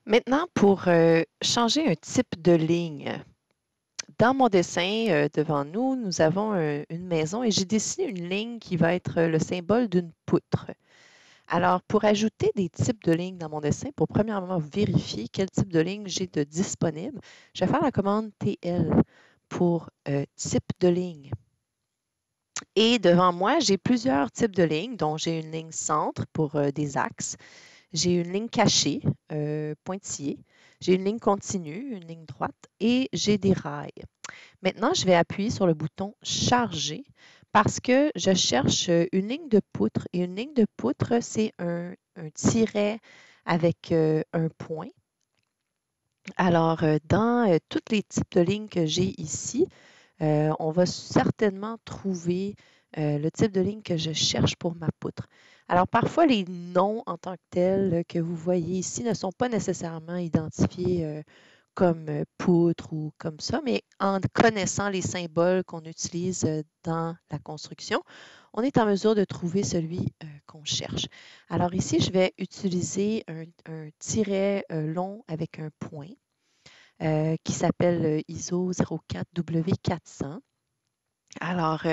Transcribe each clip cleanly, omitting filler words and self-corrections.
Maintenant, pour changer un type de ligne, dans mon dessin devant nous, nous avons une maison et j'ai dessiné une ligne qui va être le symbole d'une poutre. Alors, pour ajouter des types de lignes dans mon dessin, pour premièrement vérifier quel type de ligne j'ai de disponible, je vais faire la commande TL pour type de ligne. Et devant moi, j'ai plusieurs types de lignes, dont j'ai une ligne centre pour des axes. J'ai une ligne cachée, pointillée. J'ai une ligne continue, une ligne droite et j'ai des rails. Maintenant, je vais appuyer sur le bouton Charger parce que je cherche une ligne de poutre. Et une ligne de poutre, c'est un tiret avec un point. Alors, dans tous les types de lignes que j'ai ici, on va certainement trouver le type de ligne que je cherche pour ma poutre. Alors, parfois, les noms en tant que tels que vous voyez ici ne sont pas nécessairement identifiés comme poutre ou comme ça, mais en connaissant les symboles qu'on utilise dans la construction, on est en mesure de trouver celui qu'on cherche. Alors ici, je vais utiliser un tiret long avec un point qui s'appelle ISO 04W400. Alors,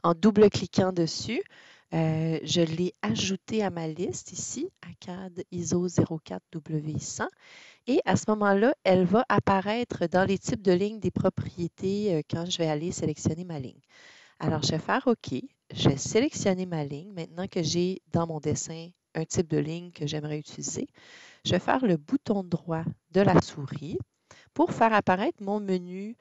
en double-cliquant dessus, je l'ai ajouté à ma liste ici, ACAD ISO 04W100. Et à ce moment-là, elle va apparaître dans les types de lignes des propriétés quand je vais aller sélectionner ma ligne. Alors, je vais faire OK. Je vais sélectionner ma ligne. Maintenant que j'ai dans mon dessin un type de ligne que j'aimerais utiliser, je vais faire le bouton droit de la souris pour faire apparaître mon menu.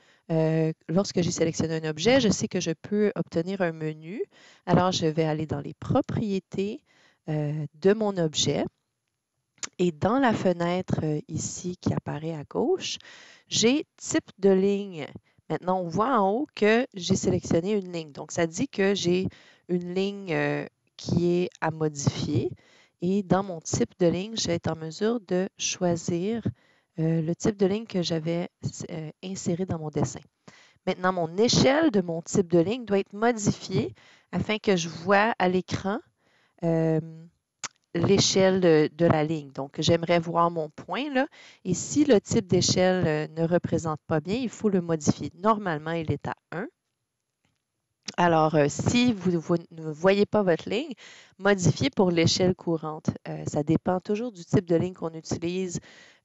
Lorsque j'ai sélectionné un objet, je sais que je peux obtenir un menu. Alors, je vais aller dans les propriétés de mon objet. Et dans la fenêtre ici qui apparaît à gauche, j'ai type de ligne. Maintenant, on voit en haut que j'ai sélectionné une ligne. Donc, ça dit que j'ai une ligne qui est à modifier. Et dans mon type de ligne, je vais être en mesure de choisir le type de ligne que j'avais inséré dans mon dessin. Maintenant, mon échelle de mon type de ligne doit être modifiée afin que je vois à l'écran l'échelle de la ligne. Donc, j'aimerais voir mon point là. Et si le type d'échelle ne représente pas bien, il faut le modifier. Normalement, il est à 1. Alors, si vous ne voyez pas votre ligne, modifiez pour l'échelle courante. Ça dépend toujours du type de ligne qu'on utilise.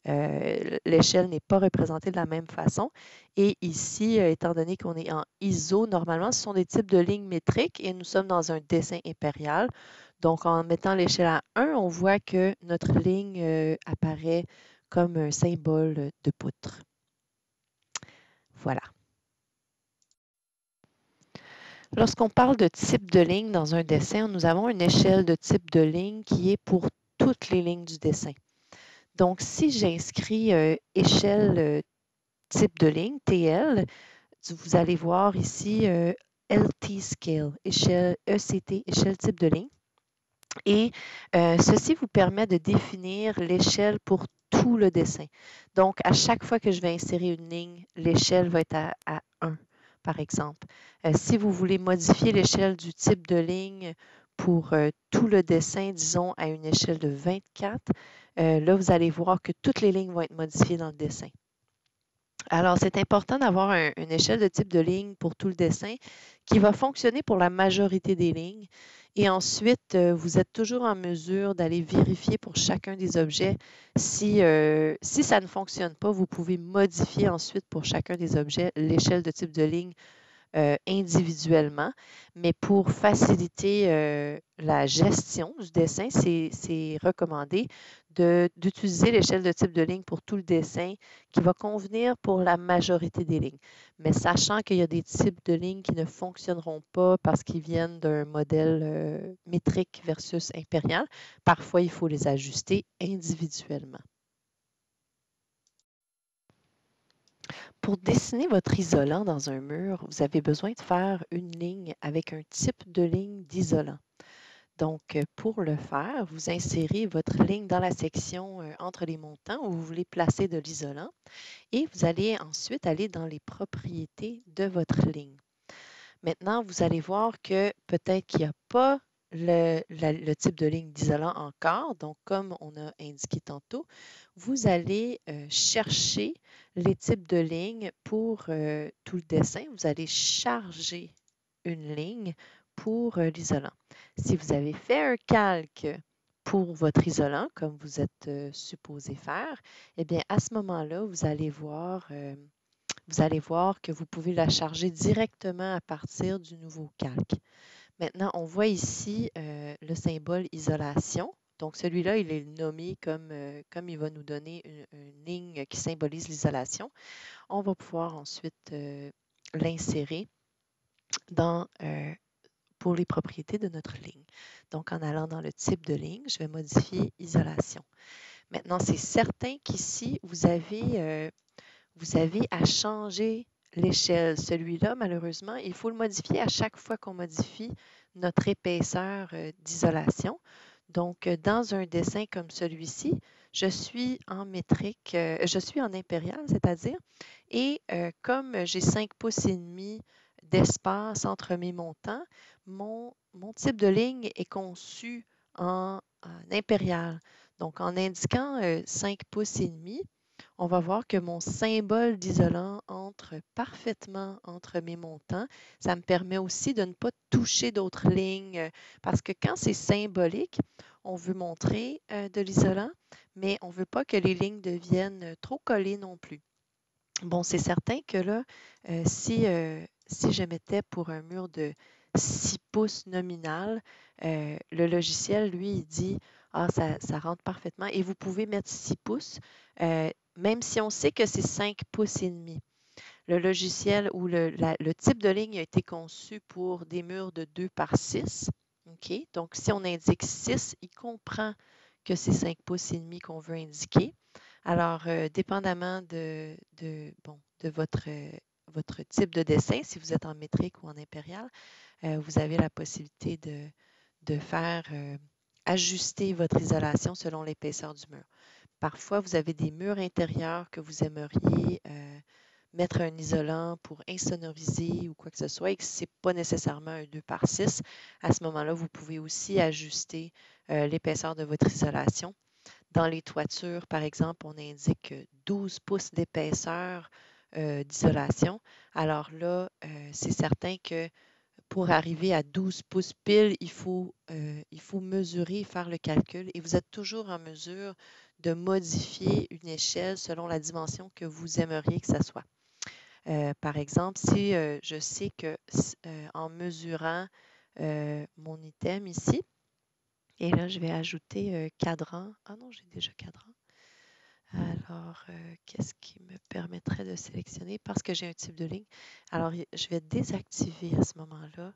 L'échelle n'est pas représentée de la même façon. Et ici, étant donné qu'on est en ISO, normalement, ce sont des types de lignes métriques et nous sommes dans un dessin impérial. Donc, en mettant l'échelle à 1, on voit que notre ligne apparaît comme un symbole de poutre. Voilà. Lorsqu'on parle de type de ligne dans un dessin, nous avons une échelle de type de ligne qui est pour toutes les lignes du dessin. Donc, si j'inscris échelle type de ligne, TL, vous allez voir ici LT Scale, échelle ECT, échelle type de ligne. Et ceci vous permet de définir l'échelle pour tout le dessin. Donc, à chaque fois que je vais insérer une ligne, l'échelle va être à 1, par exemple. Si vous voulez modifier l'échelle du type de ligne pour tout le dessin, disons à une échelle de 24, là, vous allez voir que toutes les lignes vont être modifiées dans le dessin. Alors, c'est important d'avoir une échelle de type de ligne pour tout le dessin qui va fonctionner pour la majorité des lignes. Et ensuite, vous êtes toujours en mesure d'aller vérifier pour chacun des objets. Si ça ne fonctionne pas, vous pouvez modifier ensuite pour chacun des objets l'échelle de type de ligne individuellement. Mais pour faciliter la gestion du dessin, c'est recommandé d'utiliser l'échelle de type de ligne pour tout le dessin qui va convenir pour la majorité des lignes. Mais sachant qu'il y a des types de lignes qui ne fonctionneront pas parce qu'ils viennent d'un modèle métrique versus impérial, parfois il faut les ajuster individuellement. Pour dessiner votre isolant dans un mur, vous avez besoin de faire une ligne avec un type de ligne d'isolant. Donc, pour le faire, vous insérez votre ligne dans la section entre les montants où vous voulez placer de l'isolant et vous allez ensuite aller dans les propriétés de votre ligne. Maintenant, vous allez voir que peut-être qu'il n'y a pas le type de ligne d'isolant encore. Donc, comme on a indiqué tantôt, vous allez chercher les types de lignes pour tout le dessin. Vous allez charger une ligne pour l'isolant. Si vous avez fait un calque pour votre isolant, comme vous êtes supposé faire, eh bien, à ce moment-là, vous allez voir que vous pouvez la charger directement à partir du nouveau calque. Maintenant, on voit ici le symbole isolation. Donc, celui-là, il est nommé comme il va nous donner une ligne qui symbolise l'isolation. On va pouvoir ensuite l'insérer pour les propriétés de notre ligne. Donc, en allant dans le type de ligne, je vais modifier isolation. Maintenant, c'est certain qu'ici, vous avez à changer l'échelle. Celui-là, malheureusement, il faut le modifier à chaque fois qu'on modifie notre épaisseur d'isolation. Donc, dans un dessin comme celui-ci, je suis en métrique, je suis en impérial, c'est-à-dire, et comme j'ai 5 pouces et demi d'espace entre mes montants, mon type de ligne est conçu en impérial. Donc, en indiquant 5 pouces et demi, on va voir que mon symbole d'isolant entre parfaitement entre mes montants. Ça me permet aussi de ne pas toucher d'autres lignes parce que quand c'est symbolique, on veut montrer de l'isolant, mais on ne veut pas que les lignes deviennent trop collées non plus. Bon, c'est certain que là, si je mettais pour un mur de 6 pouces nominal, le logiciel, lui, il dit ah, ça rentre parfaitement et vous pouvez mettre 6 pouces, même si on sait que c'est 5 pouces et demi. Le logiciel ou le type de ligne a été conçu pour des murs de 2 par 6. OK? Donc, si on indique 6, il comprend que c'est 5 pouces et demi qu'on veut indiquer. Alors, dépendamment de votre type de dessin, si vous êtes en métrique ou en impérial, vous avez la possibilité de faire ajuster votre isolation selon l'épaisseur du mur. Parfois, vous avez des murs intérieurs que vous aimeriez mettre un isolant pour insonoriser ou quoi que ce soit et que ce n'est pas nécessairement un 2 par 6. À ce moment-là, vous pouvez aussi ajuster l'épaisseur de votre isolation. Dans les toitures, par exemple, on indique 12 pouces d'épaisseur d'isolation. Alors là, c'est certain que pour arriver à 12 pouces pile, il faut mesurer, faire le calcul et vous êtes toujours en mesure de modifier une échelle selon la dimension que vous aimeriez que ça soit. Par exemple, si je sais que en mesurant mon item ici, et là, je vais ajouter cadran. Ah non, j'ai déjà cadran. Alors, qu'est-ce qui me permettrait de sélectionner? Parce que j'ai un type de ligne. Alors, je vais désactiver à ce moment-là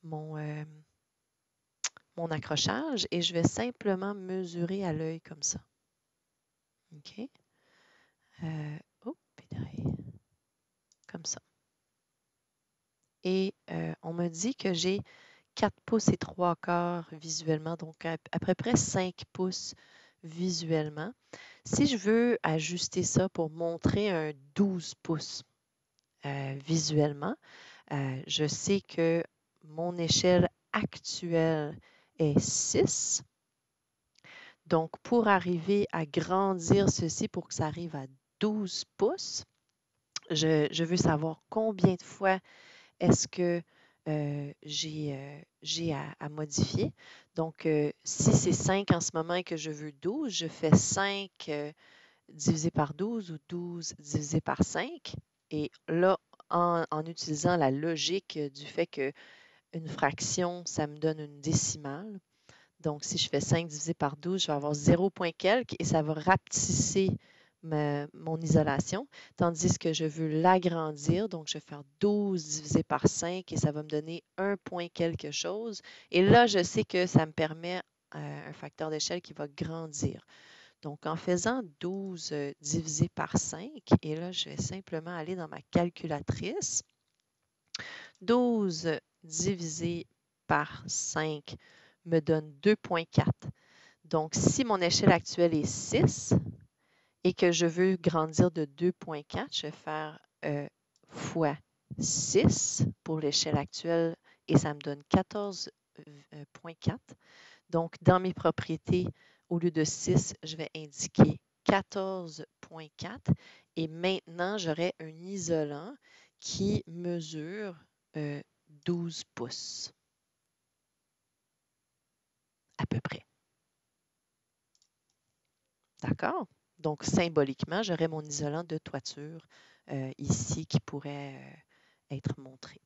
mon accrochage et je vais simplement mesurer à l'œil comme ça. OK? Oh, comme ça. Et on me dit que j'ai 4 pouces et 3 quarts visuellement, donc à peu près 5 pouces visuellement. Si je veux ajuster ça pour montrer un 12 pouces visuellement, je sais que mon échelle actuelle est 6. Donc, pour arriver à grandir ceci pour que ça arrive à 12 pouces, je veux savoir combien de fois est-ce que j'ai à modifier. Donc, si c'est 5 en ce moment et que je veux 12, je fais 5 divisé par 12 ou 12 divisé par 5. Et là, en utilisant la logique du fait qu'une fraction, ça me donne une décimale. Donc, si je fais 5 divisé par 12, je vais avoir 0 point quelque et ça va rapetisser mon isolation. Tandis que je veux l'agrandir, donc je vais faire 12 divisé par 5 et ça va me donner 1 point quelque chose. Et là, je sais que ça me permet un facteur d'échelle qui va grandir. Donc, en faisant 12 divisé par 5, et là, je vais simplement aller dans ma calculatrice. 12 divisé par 5 me donne 2,4. Donc, si mon échelle actuelle est 6 et que je veux grandir de 2,4, je vais faire fois 6 pour l'échelle actuelle et ça me donne 14 14,4. Donc, dans mes propriétés, au lieu de 6, je vais indiquer 14,4. Et maintenant, j'aurai un isolant qui mesure 12 pouces, à peu près. D'accord? Donc, symboliquement, j'aurai mon isolant de toiture ici qui pourrait être montré.